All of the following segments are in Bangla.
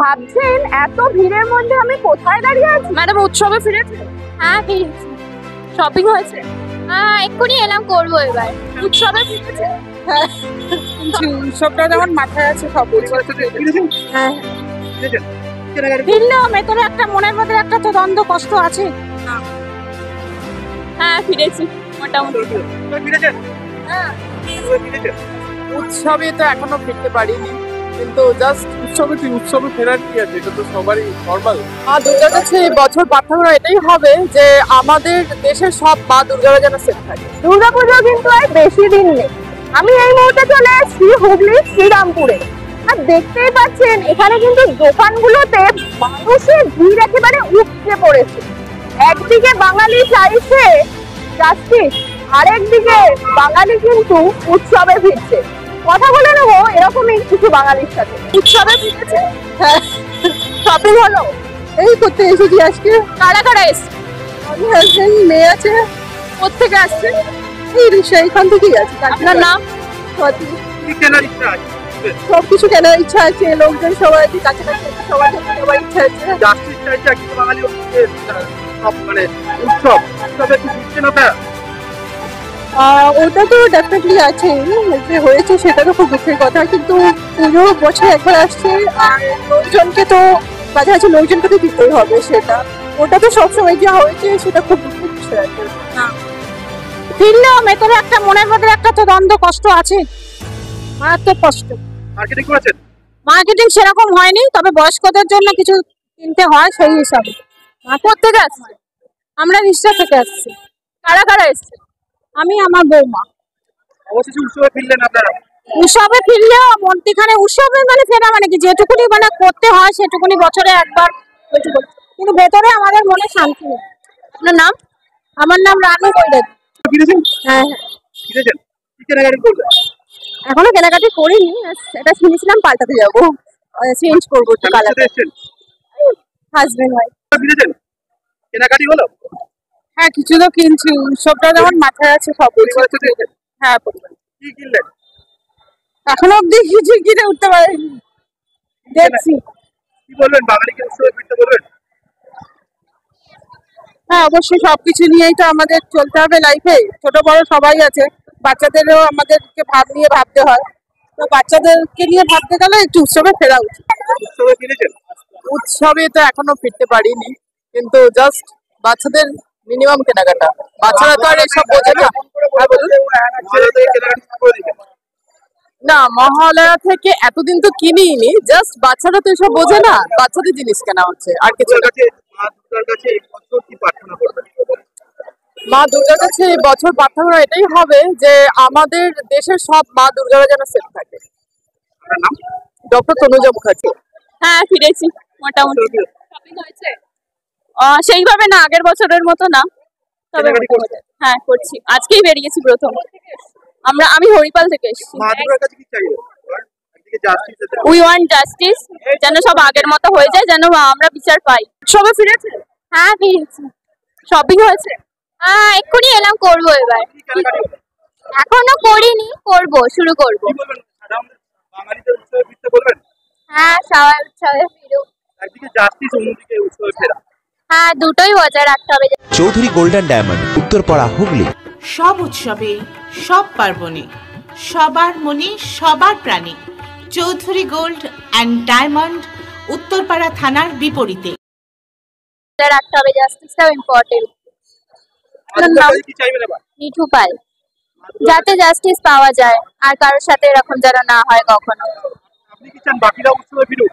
ভাবছেন এত ভিড়ের মধ্যে আমি কোথায় দাঁড়িয়ে আছি? ম্যাডাম উৎসবে ফিরেছে? হ্যাঁ ফিরেছি। শপিং হয়েছে? এক্ষুনি এলাম, করবো এবার। উৎসবে ফিরেছে? হ্যাঁ উৎসবটা যেমন মাথায় আছে সব হ্যাঁ ফিরলেও ভেতরে একটা মনের মধ্যে একটা তো দ্বন্দ্ব কষ্ট আছে। হ্যাঁ ফিরেছি মোটামুটি। উৎসবে তো এখনো ফিরতে পারিনি, কিন্তু জাস্ট উৎসবে ফেরার কি আছে, এটা তো সবারই নর্মাল। মা দুর্গার কাছে এই বছর প্রার্থনা এটাই হবে যে আমাদের দেশের সব মা দুর্গারা যেন সেফ থাকে। দুর্গাপুজো কিন্তু আর বেশি দিন নেই। আমি এই মুহূর্তে চলে এসেছি হুগলি শ্রীরামপুরে। আর দেখতেই পাচ্ছেন এখানে কিন্তু দোকানগুলোতে মানুষের ভিড় একেবারে উপচে পড়েছে। একদিকে বাঙালি চাইছে জাস্টিস, আরেকদিকে বাঙালি কিন্তু উৎসবে ফিরছে। কথা বলে নেবো এরকমই কিছু বাঙালির সাথে। উৎসবে ফিরেছে? হ্যাঁ শপিং হলো? এই করতে এসেছি আজকে। কারা কারা এসছে? আমি হাজবেন্ড, মেয়ে আছে। কোথেকে আসছে? এই রিক্সা এখান থেকেই আছে। আপনার নাম? স্বাতী। সবকিছু কেনার ইচ্ছা আছে, লোকজন সবাই আছে, কাছাকাছি সবার সবার ইচ্ছা আছে। জাস্টিস চাইছে একদম বাঙালি সব মানে উৎসবে কি দিচ্ছে না? ওটা তো ডেফিনেটলি আছে, যে হয়েছে সেটা তো খুব দুঃখের কথা, কিন্তু পুরো বছর একবার আসছে আর লোকজনকে তো কাছাকাছি লোকজনকে তো দিতেই হবে। সেটা ওটা তো সবসময় যা হয়েছে সেটা খুব দুঃখের বিষয় আছে। ফিরলেও ভেতরে একটা মনের মধ্যে একটা তো দ্বন্দ্ব কষ্ট আছে, মারাত্মক কষ্ট। মার্কেটিং করেছেন? মার্কেটিং সেরকম হয়নি, তবে বয়স্কদের জন্য কিছু কিনতে হয় সেই হিসাবে। কোথেকে আসছে? আমরা রিক্সা থেকে আসছি। কারা কারা এসছে? আমি আমার বৌমা। অবশেষে উৎসবে ফিরলেন আপনারা। উৎসবে ফিরলেও মন্দিরখানে উৎসবে মানে ফেরা মানে কি, যেটুকুনি মানে করতে হয় সেটুকুনি বছরে একবার, ওইটুকু। কিন্তু ভেতরে আমাদের মনে শান্তি নেই। আপনার নাম? আমার নাম রানু বৈরাগী। ফিরেছেন? হ্যাঁ ফিরেছেন? কি কেনাকাটি করলেন? এখনো কেনাকাটি করিনি, এটা শুনেছিলাম পাল্টাতে যাবো, চেঞ্জ করবো একটু কালার। Husband wife. ফিরেছেন? কেনাকাটি হলো? হ্যাঁ কিছু তো কিনছি, উৎসবটা যেমন মাথায় আছে সব। পরিবারের সাথে এসেছেন? হ্যাঁ পরিবার। কি কিনলেন? এখনো অব্দি কিছু কিনে উঠতে পারিনি, দেখছি। কি বলবেন, বাঙালিকে উৎসবে ফিরতে বলবেন? হ্যাঁ অবশ্যই, সবকিছু নিয়েই তো আমাদের চলতে হবে লাইফে, ছোট বড় সবাই আছে। বাচ্চাদেরও আমাদেরকে নিয়ে ভাবতে হয়, তো বাচ্চাদেরকে নিয়ে ভাবতে গেলে একটু উৎসবে ফেরা উচিত। উৎসবে ফিরেছেন? উৎসবে তো এখনো ফিরতে পারিনি, কিন্তু জাস্ট বাচ্চাদের মিনিমাম কেনাকাটা। বাচ্চারা তো আর এসব বোঝে না। মহালয়া থেকে কেনাকাটি শুরু করে দিবেন? না, মহালয়া থেকে এতদিন তো কিনিনি, জাস্ট বাচ্চারা তো এসব বোঝে না, বাচ্চাদের জিনিস কেনা হচ্ছে আর কিছু না। মা দুর্গার কাছে এই বছর কি প্রার্থনা করবেন? মা দুর্গার কাছে এই বছর প্রার্থনা এটাই হবে যে আমাদের দেশের সব মা দুর্গারা যেন সেফ থাকে। আপনার নাম? ডক্টর তনুজা মুখার্জি। হ্যাঁ ফিরেছি মোটামুটি। শপিং হয়েছে? সেইভাবে না, আগের বছরের মতো না, তবে কেনাকাটি করছেন? হ্যাঁ করছি। আজকেই বেরিয়েছি প্রথম। আমি হরিপাল থেকে এসেছি। মা দুর্গার কাছে কি চাইবেন? একদিকে জাস্টিস, উই ওয়ান্ট জাস্টিস, যেন সব আগের মতো হয়ে যায়, যেন আমরা বিচার পাই। উৎসবে ফিরেছে? হ্যাঁ ফিরেছি। শপিং হয়েছে? এক্ষুনি এলাম, করবো এবার। কি কেনাকাটি হলো? এখনো করিনি, শুরু করবো। কি বলবেন, সাধারণ বাঙালিদের উৎসবে ফিরতে বলবেন? হ্যাঁ সবাই উৎসবে ফিরুক। একদিকে জাস্টিস, অন্যদিকে উৎসবে ফেরা। হ্যাঁ দুটোই বজায় রাখতে হবে। Chowdhury golden diamond, Uttarpara, Hooghly. সব উৎসবে, সব পার্বণে সবার মনে সবার প্রাণে Chowdhury gold and diamond, Uttarpara থানার বিপরীতে। রাখতে হবে, জাস্টিসটাও ইম্পর্টেন্ট। মা দুর্গার কাছে কি চাইবেন এবার? মিঠু পাল, যাতে জাস্টিস পাওয়া যায় আর কারোর সাথে এরকম যেন না হয় কখনো। আপনি কি চান বাকিরা উৎসবে ফিরুক?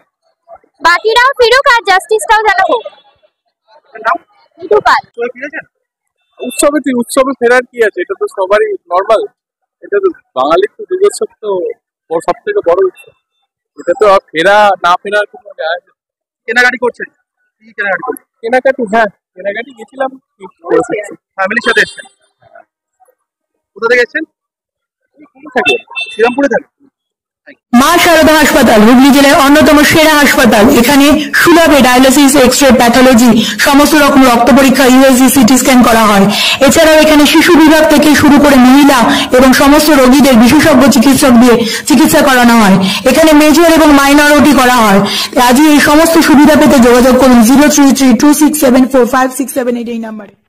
বাকিরাও ফিরুক আর জাস্টিসটাও যেন হোক। আপনার নাম? মিঠু পাল। উৎসবে ফিরেছেন? উৎসবে ফেরার কি আছে, এটা তো সবারই নর্মাল। এটা তো বাঙালির তো দুর্গোৎসব তো সব থেকে বড় উৎসব, এটা তো ফেরা না ফেরার কোনো যায় আসে না। কেনাকাটি করছেন? কি কেনাকাটি করছেন? কেনাকাটি, হ্যাঁ কেনাকাটি গেছিলাম। ফ্যামিলির সাথে এসেছেন? কোথা থেকে এসেছেন? থাকে শ্রীরামপুরে থাকেন? মা শারদা হাসপাতাল হুগলি জেলার অন্যতম সেরা হাসপাতাল। এখানে সুলভে ডায়ালিসিস, এক্স-রে, প্যাথোলজি, সমস্ত রকম রক্ত পরীক্ষা, ইউএসজি, সিটি স্ক্যান করা হয়। এছাড়াও এখানে শিশু বিভাগ থেকে শুরু করে মহিলা এবং সমস্ত রোগীদের বিশেষজ্ঞ চিকিৎসক দিয়ে চিকিৎসা করানো হয়। এখানে মেজর এবং মাইনর ওটি করা হয়। আজই এই সমস্ত সুবিধা পেতে যোগাযোগ করুন 03326745678 এই নাম্বারে।